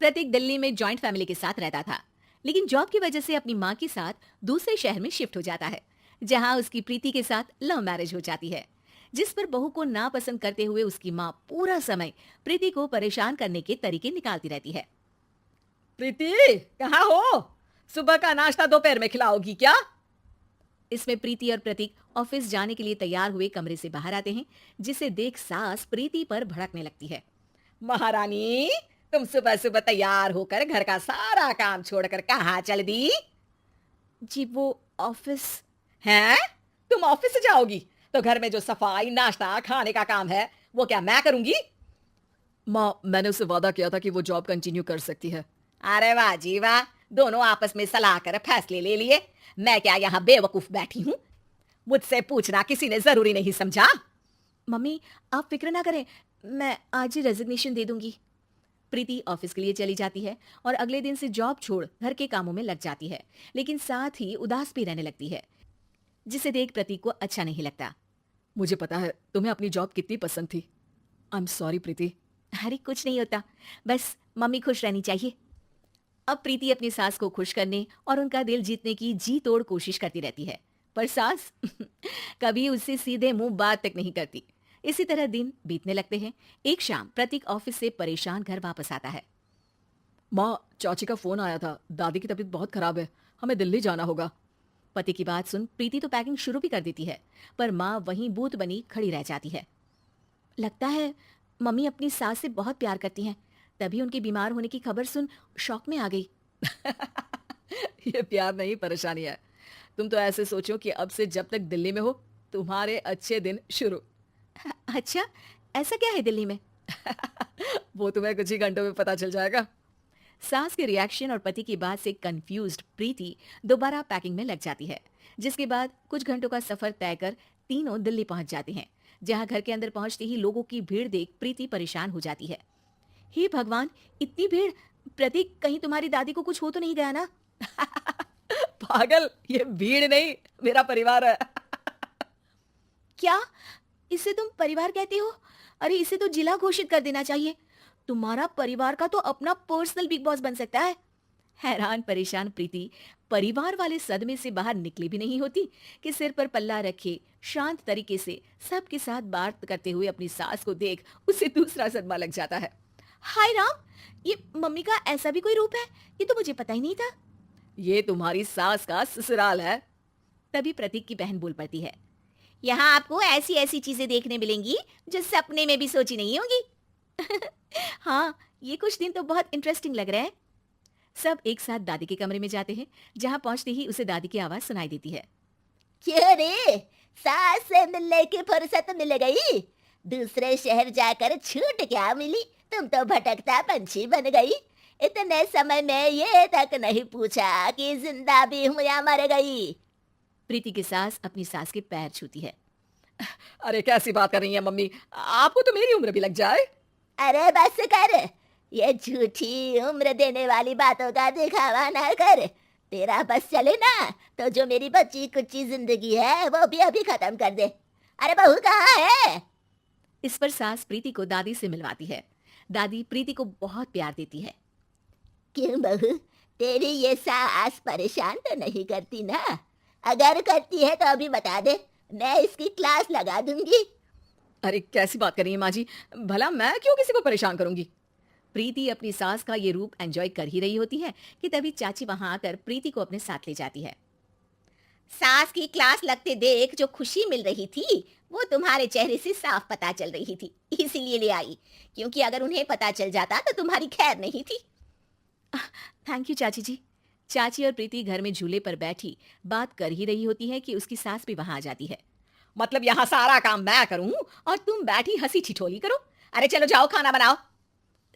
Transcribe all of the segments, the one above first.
प्रतीक दिल्ली में joint family के साथ रहता था, लेकिन जॉब की वजह से अपनी माँ के साथ दूसरे शहर में शिफ्ट हो जाता है, जहाँ उसकी प्रीति के साथ लव मैरिज हो जाती है, जिस पर बहू को नापसंद करते हुए उसकी माँ पूरा समय प्रीति को परेशान करने के तरीके निकालती रहती है। प्रीति, कहाँ हो? सुबह का नाश्ता दोपहर में खिलाओगी क्या? इसमें प्रीति और प्रतीक ऑफिस जाने के लिए तैयार हुए कमरे से बाहर आते हैं, जिसे देख सास प्रीति पर भड़कने लगती है। महारानी, तुम सुबह सुबह तैयार होकर घर का सारा काम छोड़कर कहाँ चल दी? जी वो ऑफिस। हैं? तुम ऑफिस से जाओगी तो घर में जो सफाई, नाश्ता, खाने का काम है वो क्या मैं करूंगी? माँ, मैंने उससे वादा किया था कि वो जॉब कंटिन्यू कर सकती है। अरे वाह जी वाह, दोनों आपस में सलाह कर फैसले ले लिए। मैं क्या यहाँ बेवकूफ बैठी हूँ? मुझसे पूछना किसी ने जरूरी नहीं समझा? मम्मी आप फिक्र ना करें, मैं आज ही रेजिग्नेशन दे दूंगी। प्रीति ऑफिस के लिए चली जाती है और अगले दिन से जॉब छोड़ घर के कामों में लग जाती है, लेकिन साथ ही उदास भी रहने लगती है, जिसे देख प्रतीक को अच्छा नहीं लगता। मुझे पता है तुम्हें अपनी जॉब कितनी पसंद थी। आई एम सॉरी प्रीति। अरे कुछ नहीं होता, बस मम्मी खुश रहनी चाहिए। अब प्रीति अपनी सास को खुश करने और उनका दिल जीतने की जी तोड़ कोशिश करती रहती है, पर सास कभी उससे सीधे मुंह बात तक नहीं करती। इसी तरह दिन बीतने लगते हैं। एक शाम प्रतीक ऑफिस से परेशान घर वापस आता है। माँ, चाची का फोन आया था, दादी की तबीयत बहुत खराब है, हमें दिल्ली जाना होगा। पति की बात सुन प्रीति तो पैकिंग शुरू भी कर देती है, पर माँ वहीं बूत बनी खड़ी रह जाती है। लगता है मम्मी अपनी सास से बहुत प्यार करती हैं, तभी उनके बीमार होने की खबर सुन शौक में आ गई। ये प्यार नहीं, परेशानी है। तुम तो ऐसे सोचो कि अब से जब तक दिल्ली में हो तुम्हारे अच्छे दिन शुरू। अच्छा, ऐसा क्या है दिल्ली में? वो तुम्हें कुछ ही घंटों में पता चल जाएगा। सास के रिएक्शन और पति की बात से कंफ्यूज्ड प्रीति दोबारा पैकिंग में लग जाती है, जिसके बाद कुछ घंटों का सफर तय कर तीनों दिल्ली पहुंच जाते हैं, जहां घर के अंदर पहुंचते ही लोगों की भीड़ देख प्रीति परेशान हो जाती है। हे भगवान, इतनी भीड़! प्रतीक, कहीं तुम्हारी दादी को कुछ हो तो नहीं गया ना? पागल, ये भीड़ नहीं, मेरा परिवार है। क्या इसे तुम परिवार कहते हो? अरे इसे तो जिला घोषित कर देना चाहिए। तुम्हारा परिवार का तो अपना पर्सनल बिग बॉस बन सकता है। हैरान परेशान प्रीति परिवार वाले सदमे से बाहर निकली भी नहीं होती कि सिर पर पल्ला रखे शांत तरीके से सबके साथ बात करते हुए अपनी सास को देख उसे दूसरा सदमा लग जाता है। हाय राम, ये मम्मी का ऐसा भी कोई रूप है? ये तो मुझे पता ही नहीं था। ये तुम्हारी सास का ससुराल है। तभी प्रतीक की बहन बोल पड़ती है, यहाँ आपको ऐसी ऐसी चीजें देखने मिलेंगी जो सपने में भी सोची नहीं होंगी। हाँ, ये कुछ दिन तो बहुत इंटरेस्टिंग लग रहा है। सब एक साथ दादी के कमरे में जाते हैं, जहाँ पहुंचते ही उसे दादी की आवाज सुनाई देती है। क्यों रे, सास से मिलने की फुर्सत मिल गई? दूसरे शहर जाकर छूट क्या मिली? तुम तो भटकता पंछी बन गई। इतने समय में ये तक नहीं पूछा कि जिंदा भी हूँ या मर गई। प्रीति की सास अपनी सास के पैर छूती है। अरे कैसी बात कर रही है मम्मी, आपको तो मेरी उम्र भी लग जाए। अरे बस कर, ये झूठी उम्र देने वाली बातों का दिखावा ना कर। तेरा बस चले ना तो जो मेरी बच्ची कुच्ची जिंदगी है वो भी अभी खत्म कर दे। अरे बहू कहाँ है? इस पर सास प्रीति को दादी से मिलवाती है। दादी प्रीति को बहुत प्यार देती है। क्यों बहू, तेरी ये सास परेशान तो नहीं करती ना? अगर करती है तो अभी बता दे, मैं इसकी क्लास लगा दूंगी। अरे कैसी बात कर रही है माँ जी, भला मैं क्यों किसी को परेशान करूंगी? प्रीति अपनी सास का ये रूप एंजॉय कर ही रही होती है कि तभी चाची वहां आकर प्रीति को अपने साथ ले जाती है। सास की क्लास लगते देख जो खुशी मिल रही थी वो तुम्हारे चेहरे से साफ पता चल रही थी, इसीलिए ले आई। क्योंकि अगर उन्हें पता चल जाता तो तुम्हारी खैर नहीं थी। थैंक यू चाची जी। चाची और प्रीति घर में झूले पर बैठी बात कर ही रही होती है कि उसकी सास भी वहां आ जाती है। मतलब यहाँ सारा काम मैं करूं और तुम बैठी हंसी ठिठोली करो? अरे चलो जाओ, खाना बनाओ।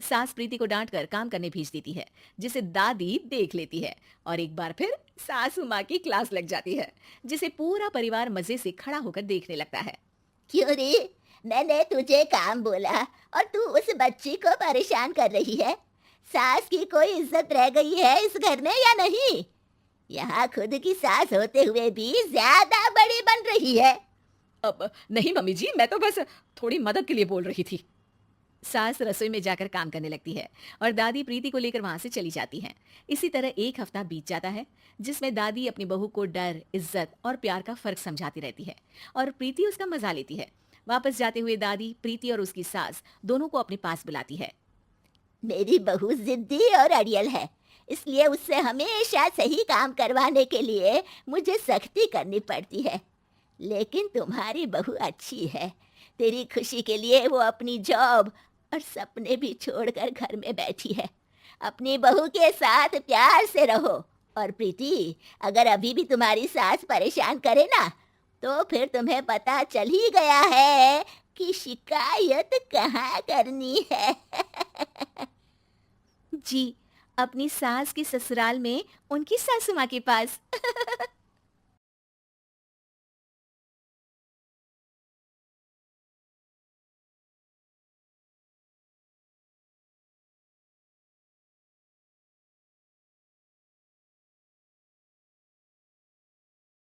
सास प्रीति को डांट कर काम करने भेज देती है, जिसे दादी देख लेती है और एक बार फिर सासू माँ की क्लास लग जाती है, जिसे पूरा परिवार मजे से खड़ा होकर देखने लगता है। क्यों रे, मैंने तुझे काम बोला और तू उस बच्ची को परेशान कर रही है? सास की कोई इज्जत रह गई है इस घर में या नहीं? यहाँ खुद की सास होते हुए भी ज्यादा बड़ी बन रही है। अब नहीं मम्मी जी, मैं तो बस थोड़ी मदद के लिए बोल रही थी। सास रसोई में जाकर काम करने लगती है और दादी प्रीति को लेकर वहां से चली जाती हैं। इसी तरह एक हफ्ता बीत जाता है जिसमें दादी अपनी बहू को डर, इज्जत और प्यार का फर्क समझाती रहती है और प्रीति उसका मजा लेती है। वापस जाते हुए दादी प्रीति और उसकी सास दोनों को अपने पास बुलाती है। मेरी बहू जिद्दी और अड़ियल है, इसलिए उससे हमेशा सही काम करवाने के लिए मुझे सख्ती करनी पड़ती है। लेकिन तुम्हारी बहू अच्छी है, तेरी खुशी के लिए वो अपनी जॉब और सपने भी छोड़कर घर में बैठी है। अपनी बहू के साथ प्यार से रहो। और प्रीति, अगर अभी भी तुम्हारी सास परेशान करे ना, तो फिर तुम्हें पता चल ही गया है कि शिकायत कहाँ करनी है। जी, अपनी सास के ससुराल में उनकी सासू माँ के पास।